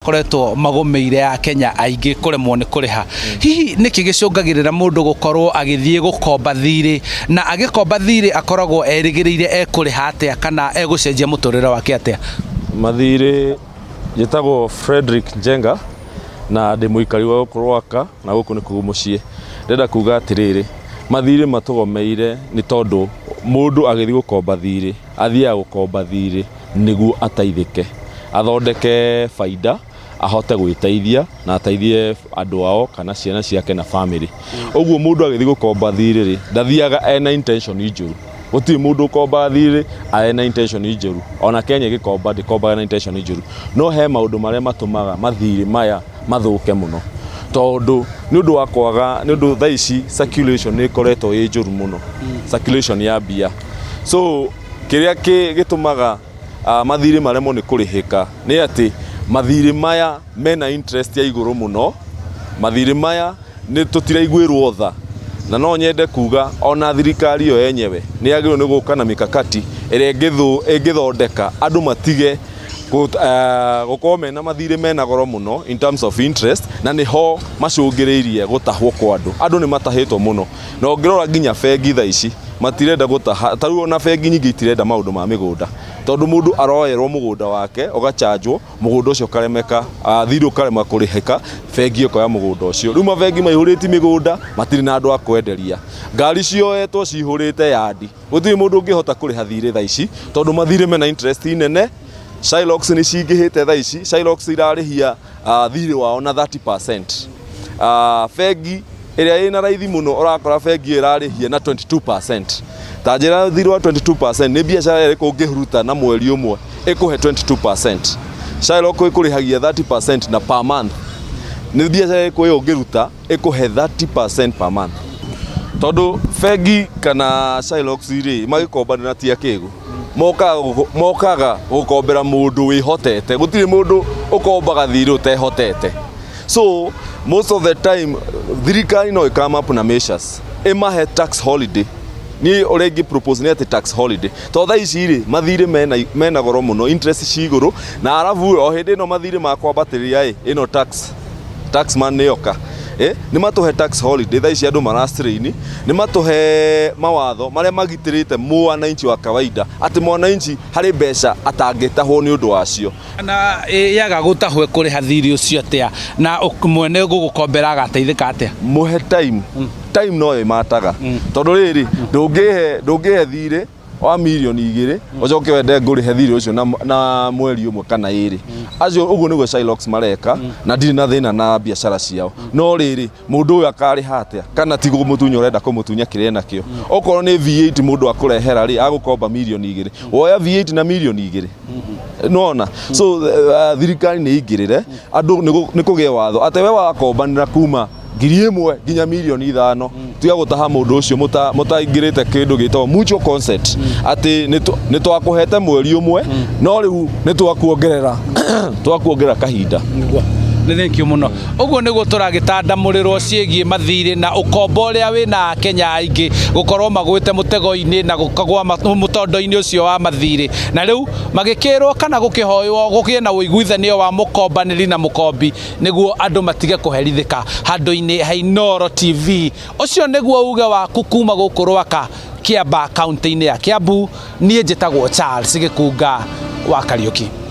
makoretwo magomeire ya Kenya aingĩ kuremwo nĩ kuriha hihi niki gicungagirira mundu gukorwo agithie gukomba thirĩ na agikomba thirĩ akoragwo erigĩrĩire ekuriha atia kana egucenjia mũtũrĩre wake atia mathirĩ yetagwo Frederick Njenga na ndĩ mũikari wa Ruaka na gũkũ nĩ kuo mũciĩ ndenda kuga atirĩrĩ mathirĩ matugomeire nĩ tondũ mũndũ agĩthi gukomba thirĩ athiaga gukomba thirĩ nĩguo ateithĩke athondeke faida ahote gwĩteithia na ateithie andũ ao kana ciana ciake na family ũguo mũndũ agĩthi gukomba thirĩ rĩ ndathiaga ena intention njũru gũtirĩ mũndũ ukomba thirĩ ena intention njũru ona Kenya gĩkomba ndĩkombaga na intention njũru no he maũndũ marĩa matũmaga mathirĩ maya mathũke mũno tondũ nĩ ũndũ wa kwaga nĩ ũndũ thaa ici circulation nĩ ĩkoretwo ĩ njũru mũno circulation ya mbia so kĩrĩa gĩtũmaga mathirĩ maremwo nĩ kũrĩhĩka nĩ atĩ mathirĩ maya mena interest ya igũrũ mũno mathirĩ maya nĩ tũtiraiguĩrwo tha na no nyende kuga ona thirikari yo yenyewe nĩ yagĩrĩirwo nĩ gũka na mikakati ĩrĩa ĩngĩthondeka andũ matige gũkorwo mena mathirĩ mena goro mũno in terms of interest na niho macũngĩrĩirie gũtahwo kwa andũ nĩ matahĩtwo mũno na ũngĩrora nginya bengi thaa ici matirenda gũtaha tarĩu ona bengi nyingĩ itirenda maũndũ ma mĩgũnda tondũ mũndũ aroyerwo mũgũnda wake ũgachanjwo mũgũnda ũcio karemeka thirĩ ũkarema kũrĩhĩka bengi ĩkoya mũgũnda ũcio rĩu mabengi maihũrĩti mĩgũnda matirĩ na andũ a kwenderia ngari cioetwo cihũrĩte yandi gũtirĩ mũndũ ũngĩhota kũrĩha thirĩ thaa ici tondũ mathirĩ mena interest nene Shylocks ni cingĩhĩte thaa ici Shylocks irarĩhia thirĩ wao na 30% bengi ĩrĩa ĩna raithi mũno ũrakora bengi ĩrarĩhia na 22% ta njĩra thirĩ wa 22% nĩ biacara ĩrĩkũ ũngĩhuruta na mweri ũmwe ĩkũhe 22% Shylocks ĩkũrĩhagia 30% na per month nĩ biacara ĩrĩkũ ũngĩruta ĩkũhe 30% per month tondũ bengi kana Shylocks rĩ magĩkombanĩra tia kĩgũ mokaga gukombera mundu wihotete gutiri mundu ukombaga thirĩ utehotete so most of the time thirikari no come up na measures imahe tax holiday ni already propose ni tax holiday to thaa ici rĩ mathirĩ mena goro muno interest cigũrũ na arabu o hĩndĩ no mathirĩ makwambatĩrĩria ĩno tax man nĩyoka nĩ matũhe tax holiday thaa ici andũ marastrain nĩ matũhe mawatho marĩa magitĩrĩte mwananchi wa kawaida atĩ mwananchi harĩ mbeca atangĩtahwo nĩ ũndũ wacio na yaga gũtahwe kũrĩha thirĩ ũcio atia na mwene gũgũkombera agateithĩka atia muhe time no ĩmataga tondũ rĩrĩ ndũngĩhe thirĩ wa milioni 2 ucoke wende ngũrĩhe thirĩ ũcio na mweri ũmwe kana 2 acio ũguo nĩguo Shylocks mareka na ndirĩ na thĩna na biacara ciao no rĩrĩ mũndũ ũyũ akarĩha atia kana ti gũmũtunya ũrenda kũmũtunya kĩrĩa nakĩo okorwo nĩ V8 mũndũ akũrehera rĩ agũkomba milioni 2 woya V8 na milioni 2 nona so thirikari nĩ ingĩrĩre andũ nĩ kũgĩa watho atĩ we wakombanĩra kuma 1,000 nginya milioni 5 tuya gũtaha mũndũ ũcio mũtaingĩrĩte kĩndũ gĩtagwo mutual consent atĩ nĩ twakũhete mweri ũmwe no rĩu nĩ twakuongerera kahinda Thank you muno uguo nĩguo tũragĩtandamũrĩrwo ciĩgiĩ mathirĩ na ũkombo ũrĩa wĩna Kenya aingĩ gũkorwo magwĩte mũtego-inĩ na gũkagwa mũtondo-inĩ ũcio wa mathirĩ na rĩu magĩkĩrwo kana gũkĩhoywo gũgĩe na ũiguithanio wa mũkombanĩri na mũkombi nĩguo andũ matige kũherithĩka handũ-inĩ ha Inooro TV ũcio nĩguo uge waku kuma gũkũ Ruaka Kiambaa kaunti-inĩ ya Kiambu niĩ njĩtagwo Charles Gĩkunga wa Kariũki.